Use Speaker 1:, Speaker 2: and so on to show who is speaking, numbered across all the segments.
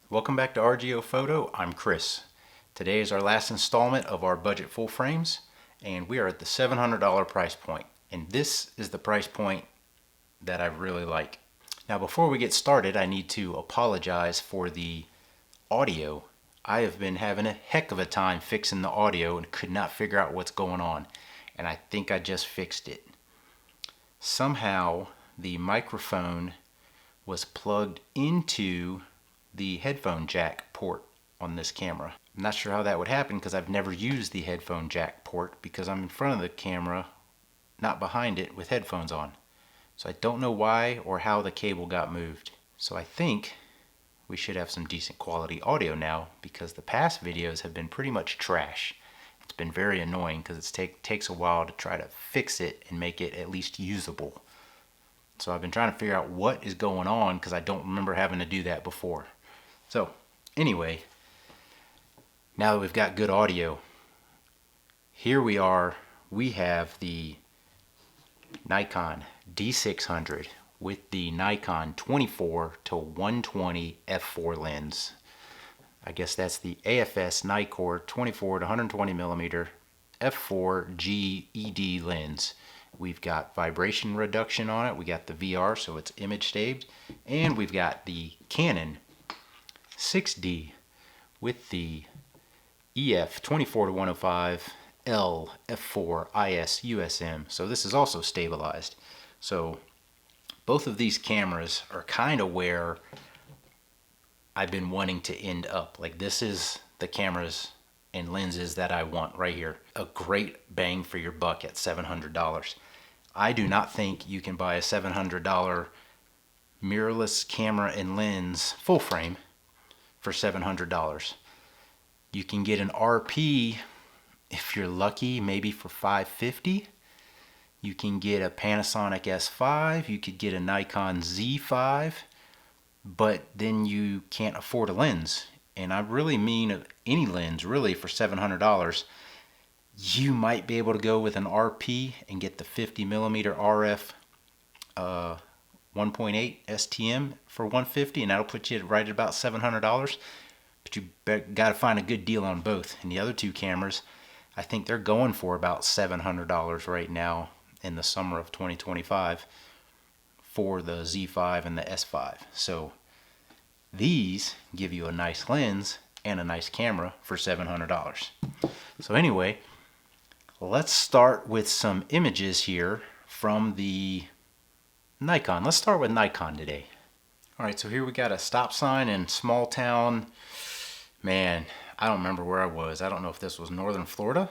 Speaker 1: Welcome back to RGO Photo. I'm Chris. Today is our last installment of our budget full frames, and we are at the $700 price point. And this is the price point that I really like. Now, before we get started, I need to apologize for the audio. I have been having a heck of a time fixing the audio and could not figure out what's going on. And I think I just fixed it. Somehow, the microphone was plugged into the headphone jack port on this camera. I'm not sure how that would happen because I've never used the headphone jack port because I'm in front of the camera, not behind it, with headphones on. So I don't know why or how the cable got moved. So I think we should have some decent quality audio now because the past videos have been pretty much trash. It's been very annoying because it takes a while to try to fix it and make it at least usable. So I've been trying to figure out what is going on because I don't remember having to do that before. So anyway, now that we've got good audio, here we are. We have the Nikon D600 with the Nikon 24-120 f4 lens. I guess that's the AFS Nikkor 24-120mm f4 GED lens. We've got vibration reduction on it. We got the VR, so it's image staged, and we've got the Canon 6D with the EF 24-105 L f4 IS USM. So this is also stabilized. So both of these cameras are kind of where I've been wanting to end up. Like, this is the cameras and lenses that I want right here. A great bang for your buck at $700. I do not think you can buy a $700 mirrorless camera and lens full frame for $700. You can get an RP if you're lucky, maybe for $550. You can get a Panasonic S5. You could get a Nikon Z5, but then you can't afford a lens. And I really mean any lens really for $700. You might be able to go with an RP and get the 50mm RF 1.8 STM for $150, and that'll put you right at about $700. But you got to find a good deal on both. And the other two cameras, I think they're going for about $700 right now in the summer of 2025 for the Z5 and the S5. So these give you a nice lens and a nice camera for $700. So anyway, let's start with some images here from the Nikon. Let's start with Nikon today. Alright, so here we got a stop sign in small town. Man, I don't remember where I was. I don't know if this was northern Florida.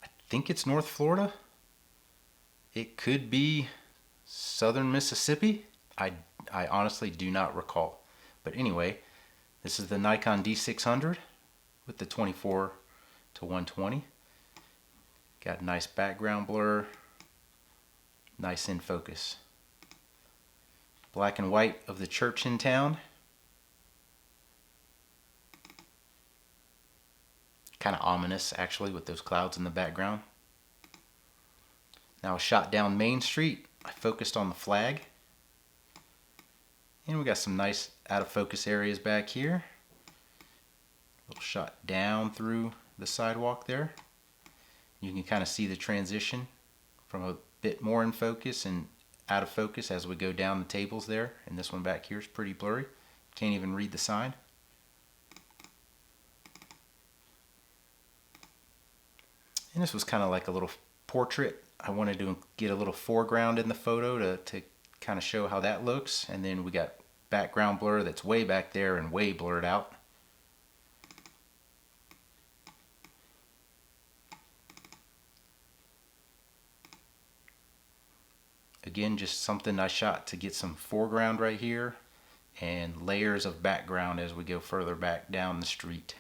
Speaker 1: I think it's North Florida. It could be southern Mississippi. I honestly do not recall. But anyway, this is the Nikon D600 with the 24-120. Got nice background blur, nice in focus. Black and white of the church in town. Kind of ominous actually with those clouds in the background. Now shot down Main Street. I focused on the flag. And we got some nice out of focus areas back here. A little shot down through the sidewalk there. You can kind of see the transition from a bit more in focus and out of focus as we go down the tables there. And this one back here is pretty blurry. Can't even read the sign. And this was kind of like a little portrait. I wanted to get a little foreground in the photo to kind of show how that looks. And then we got background blur that's way back there and way blurred out. Again, just something I shot to get some foreground right here and layers of background as we go further back down the street.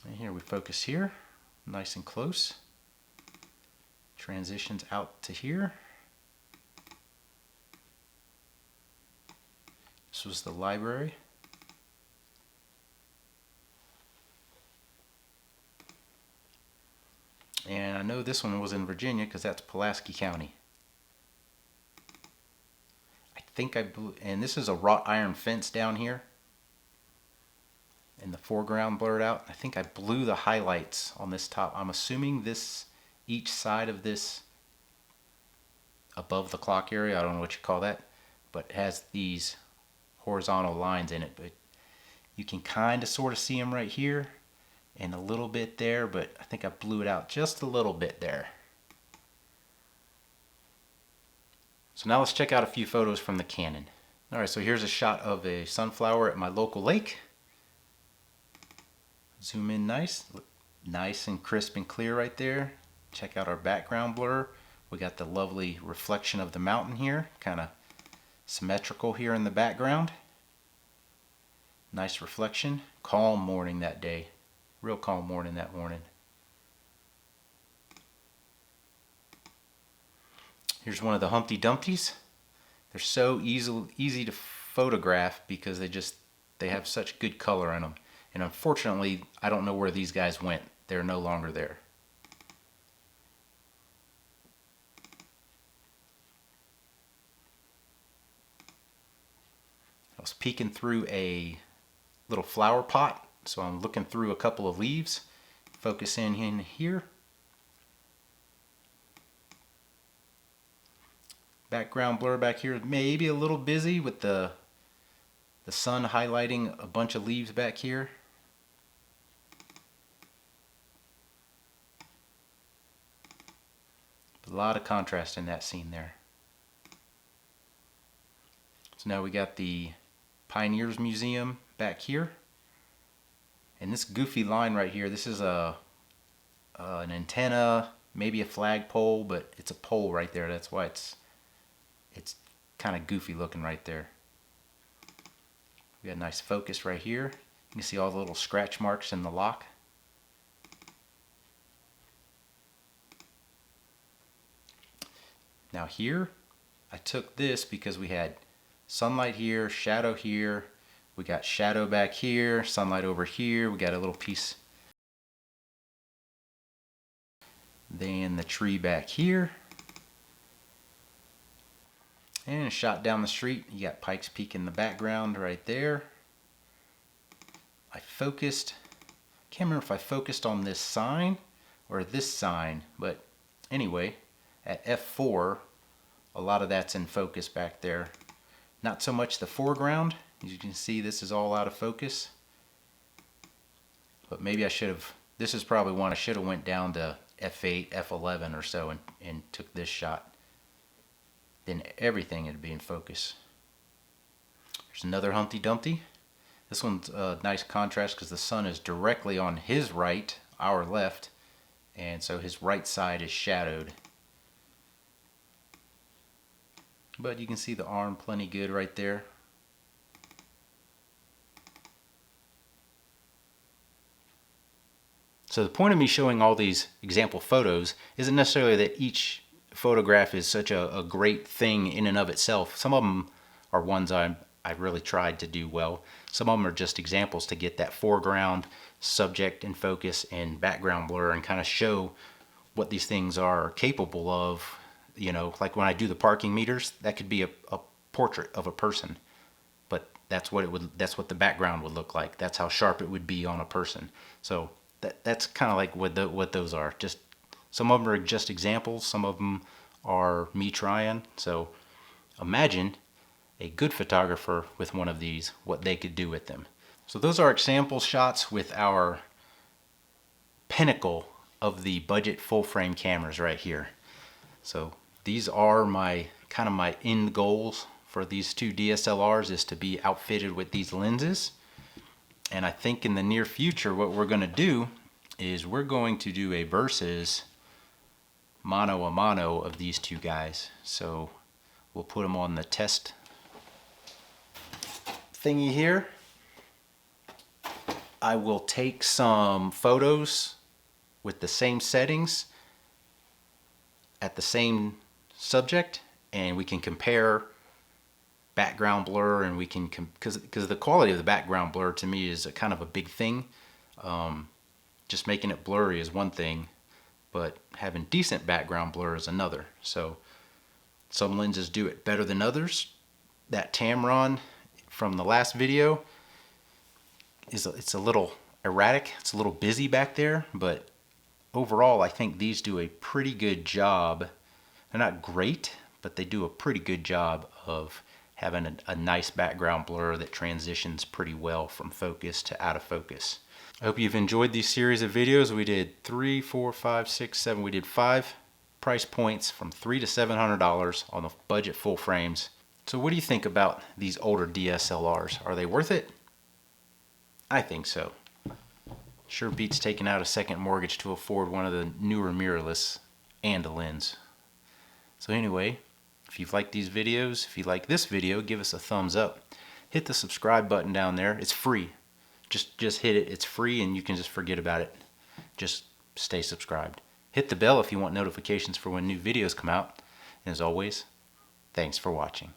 Speaker 1: And here we focus here, nice and close. Transitions out to here. This was the library. And I know this one was in Virginia because that's Pulaski County. I think I blew, and this is a wrought iron fence down here. And the foreground blurred out. I think I blew the highlights on this top. I'm assuming this, each side of this above the clock area, I don't know what you call that, but has these horizontal lines in it. But you can kind of sort of see them right here and a little bit there, but I think I blew it out just a little bit there. So now let's check out a few photos from the Canon. All right, so here's a shot of a sunflower at my local lake. Zoom in nice and crisp and clear right there. Check out our background blur. We got the lovely reflection of the mountain here, kind of symmetrical here in the background. Nice reflection. Calm morning that day. Real calm morning that morning. Here's one of the Humpty Dumptys. They're so easy to photograph because they have such good color in them. And unfortunately, I don't know where these guys went. They're no longer there. I was peeking through a little flower pot, so I'm looking through a couple of leaves. Focus in here. Background blur back here, maybe a little busy with the sun highlighting a bunch of leaves back here. A lot of contrast in that scene there. So now we got the Pioneers Museum back here. And this goofy line right here, this is an antenna, maybe a flagpole, but it's a pole right there. That's why it's kind of goofy looking right there. We got a nice focus right here. You can see all the little scratch marks in the lock. Now here, I took this because we had sunlight here, shadow here, we got shadow back here, sunlight over here, we got a little piece. Then the tree back here. And a shot down the street, you got Pikes Peak in the background right there. I focused, can't remember if I focused on this sign or this sign, but anyway, at f4, a lot of that's in focus back there. Not so much the foreground. As you can see, this is all out of focus. But maybe I should have, this is probably one I should have went down to f8, f11 or so and took this shot. Then everything would be in focus. There's another Humpty Dumpty. This one's a nice contrast because the sun is directly on his right, our left, and so his right side is shadowed. But you can see the arm plenty good right there. So the point of me showing all these example photos isn't necessarily that each photograph is such a great thing in and of itself. Some of them are ones I really tried to do well. Some of them are just examples to get that foreground, subject in focus, and background blur and kind of show what these things are capable of. You know, like when I do the parking meters, that could be a portrait of a person, but that's what the background would look like. That's how sharp it would be on a person. So that's kind of like what those are. Just some of them are just examples. Some of them are me trying. So imagine a good photographer with one of these, what they could do with them. So those are example shots with our pinnacle of the budget full frame cameras right here. So these are my end goals for these two DSLRs, is to be outfitted with these lenses. And I think in the near future what we're going to do is we're going to do a versus mano a mano of these two guys. So we'll put them on the test thingy here. I will take some photos with the same settings at the same subject, and we can compare background blur, and we can, because the quality of the background blur to me is a kind of a big thing. Just making it blurry is one thing, but having decent background blur is another. So some lenses do it better than others, that Tamron from the last video it's a little erratic. It's a little busy back there, but overall I think these do a pretty good job. They're not great, but they do a pretty good job of having a nice background blur that transitions pretty well from focus to out of focus. I hope you've enjoyed these series of videos. We did 3, 4, 5, 6, 7. We did 5 price points from $300 to $700 on the budget full frames. So what do you think about these older DSLRs? Are they worth it? I think so. Sure beats taking out a second mortgage to afford one of the newer mirrorless and a lens. So anyway, if you've liked these videos, if you like this video, give us a thumbs up. Hit the subscribe button down there. It's free. Just hit it. It's free and you can just forget about it. Just stay subscribed. Hit the bell if you want notifications for when new videos come out. And as always, thanks for watching.